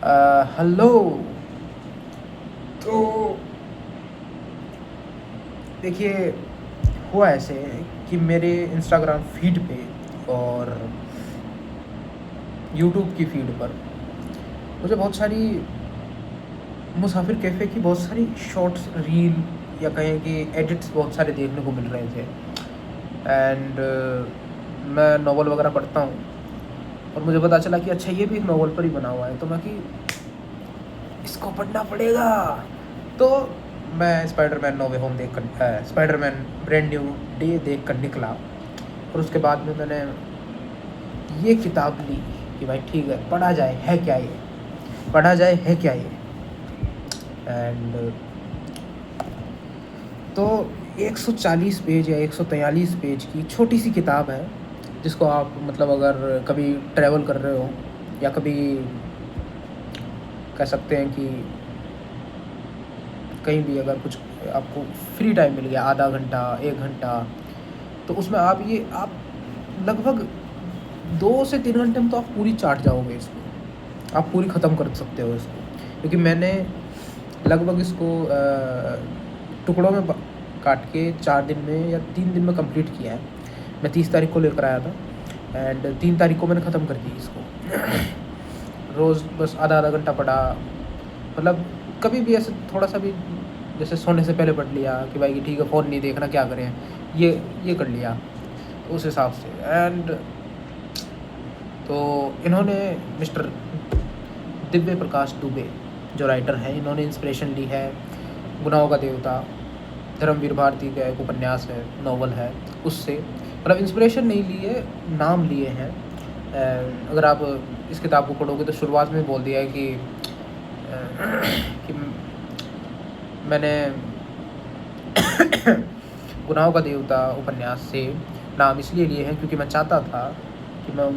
Hello. तो देखिए, हुआ ऐसे कि मेरे इंस्टाग्राम फीड पे और यूट्यूब की फीड पर मुझे बहुत सारी मुसाफिर कैफ़े की बहुत सारी शॉर्ट्स रील या कहें कि एडिट्स बहुत सारे देखने को मिल रहे थे। एंड मैं नॉवल वगैरह पढ़ता हूँ और मुझे पता चला कि अच्छा, ये भी एक नॉवल पर ही बना हुआ है। तो मैं कि इसको पढ़ना पड़ेगा। तो मैं स्पाइडरमैन नो वे होम देख कर स्पाइडरमैन ब्रांड न्यू डे देख कर निकला। और उसके बाद में मैंने ये किताब ली कि भाई ठीक है, पढ़ा जाए, है क्या ये, पढ़ा जाए, है क्या ये। एंड तो 140 पेज या 143 पेज की छोटी सी किताब है, जिसको आप मतलब अगर कभी ट्रैवल कर रहे हो या कभी कह सकते हैं कि कहीं भी अगर कुछ आपको फ्री टाइम मिल गया, आधा घंटा, 1 घंटा, तो उसमें आप लगभग 2 से 3 घंटे में तो आप पूरी चाट जाओगे इसको, आप पूरी ख़त्म कर सकते हो इसको। क्योंकि मैंने लगभग इसको टुकड़ों में काट के 4 दिन में या 3 दिन में कंप्लीट किया है। मैं 30 तारीख को लेकर आया था एंड 3 तारीख को मैंने ख़त्म कर दी इसको। रोज़ बस आधा आधा घंटा पढ़ा, मतलब कभी भी ऐसे थोड़ा सा भी, जैसे सोने से पहले पढ़ लिया कि भाई ठीक है, फ़ोन नहीं देखना, क्या करें, ये कर लिया उस हिसाब से। एंड तो इन्होंने मिस्टर दिव्य प्रकाश दुबे जो राइटर हैं, इन्होंने इंस्पिरेशन ली है गुनाहों का देवता, धर्मवीर भारती का एक उपन्यास है, नॉवल है, उससे। मतलब इंस्पिरेशन नहीं ली है, नाम लिए हैं। अगर आप इस किताब को पढ़ोगे तो शुरुआत में बोल दिया है कि मैंने गुनाहों का देवता उपन्यास से नाम इसलिए लिए हैं क्योंकि मैं चाहता था कि मैं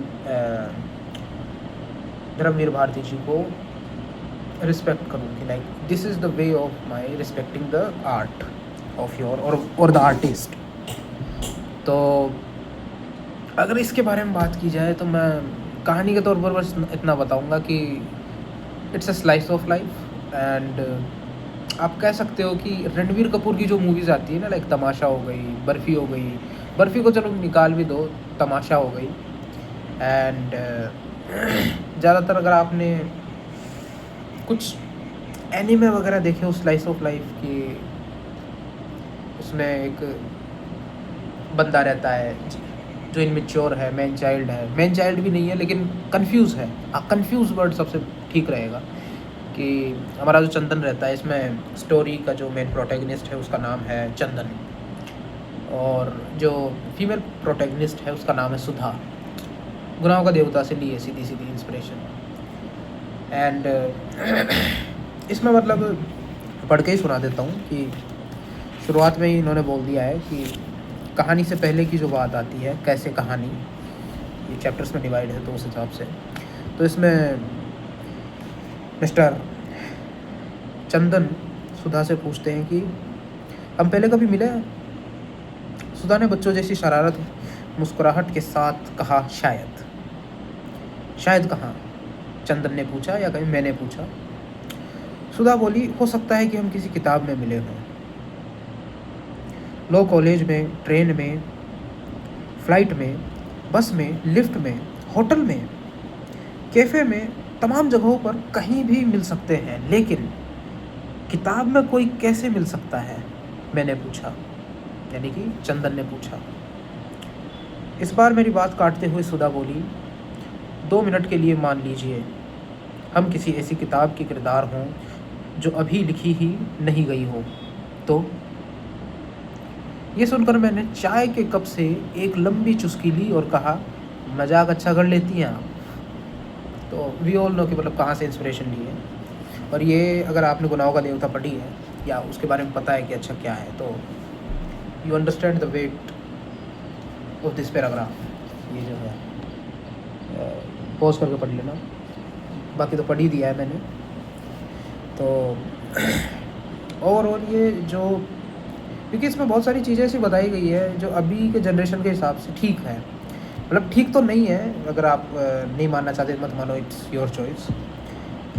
धर्मवीर भारती जी को रिस्पेक्ट करूँ कि like this is the way of my respecting the art of your और द आर्टिस्ट। तो अगर इसके बारे में बात की जाए तो मैं कहानी के तौर पर बस इतना बताऊंगा कि it's a slice of life. And आप कह सकते हो कि रणवीर कपूर की जो मूवीज़ आती है ना, लाइक तमाशा हो गई, बर्फ़ी हो गई, बर्फ़ी को चलो निकाल भी दो, तमाशा हो गई। एंड ज़्यादातर अगर आपने कुछ एनीमे वगैरह देखे हो स्लाइस ऑफ लाइफ की, उसमें एक बंदा रहता है जो इनमेच्योर है, मैन चाइल्ड भी नहीं है लेकिन कंफ्यूज है। कंफ्यूज वर्ड सबसे ठीक रहेगा कि हमारा जो चंदन रहता है, इसमें स्टोरी का जो मेन प्रोटैगनिस्ट है उसका नाम है चंदन, और जो फीमेल प्रोटैगनिस्ट है उसका नाम है सुधा। गुनाहों का देवता से ली है सीधी सीधी इंस्पिरेशन। एंड इसमें मतलब पढ़ के ही सुना देता हूँ कि शुरुआत में ही इन्होंने बोल दिया है कि कहानी से पहले की जो बात आती है, कैसे कहानी, ये चैप्टर्स में डिवाइड है तो उस हिसाब से। तो इसमें मिस्टर चंदन सुधा से पूछते हैं कि हम पहले कभी मिले हैं। सुधा ने बच्चों जैसी शरारत मुस्कुराहट के साथ कहा, शायद कहाँ, चंदन ने पूछा, या कहीं मैंने पूछा। सुधा बोली, हो सकता है कि हम किसी किताब में मिले हों, लो कॉलेज में, ट्रेन में, फ्लाइट में, बस में, लिफ्ट में, होटल में, कैफ़े में, तमाम जगहों पर कहीं भी मिल सकते हैं, लेकिन किताब में कोई कैसे मिल सकता है, मैंने पूछा, यानी कि चंदन ने पूछा। इस बार मेरी बात काटते हुए सुधा बोली, 2 मिनट के लिए मान लीजिए हम किसी ऐसी किताब के किरदार हों जो अभी लिखी ही नहीं गई हो। तो ये सुनकर मैंने चाय के कप से एक लंबी चुस्की ली और कहा, मजाक अच्छा कर लेती हैं आप। तो वी ऑल नो कि मतलब कहाँ से इंस्पिरेशन ली है। और ये अगर आपने गुनाहों का देवता पढ़ी है या उसके बारे में पता है कि अच्छा क्या है, तो you understand the weight of this paragraph. ये जो है पॉज करके पढ़ लेना, बाकी तो पढ़ ही दिया है मैंने। तो ओवरऑल ये जो, क्योंकि इसमें बहुत सारी चीज़ें ऐसी बताई गई है जो अभी के जनरेशन के हिसाब से ठीक है, मतलब ठीक तो नहीं है, अगर आप नहीं मानना चाहते मत मानो, इट्स योर चॉइस।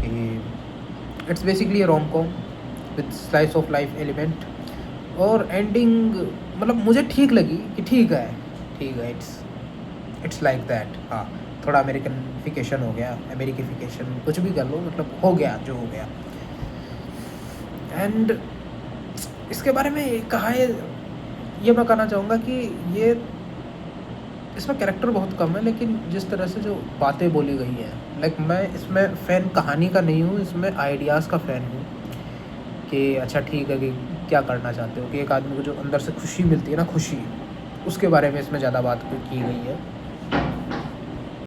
कि it's basically rom com with slice of life element. और एंडिंग मतलब मुझे ठीक लगी कि ठीक है, इट्स लाइक दैट। हाँ, थोड़ा अमेरिकनिफिकेशन हो गया, अमेरिकिफिकेशन कुछ भी कर लो, मतलब हो गया जो हो गया। एंड इसके बारे में कहा है, ये मैं कहना चाहूँगा कि ये इसमें कैरेक्टर बहुत कम है, लेकिन जिस तरह से जो बातें बोली गई हैं, लाइक मैं इसमें फ़ैन कहानी का नहीं हूँ, इसमें आइडियाज़ का फ़ैन हूँ कि अच्छा ठीक है कि क्या करना चाहते हो, कि एक आदमी को जो अंदर से खुशी मिलती है ना, खुशी, उसके बारे में इसमें ज़्यादा बात की गई है।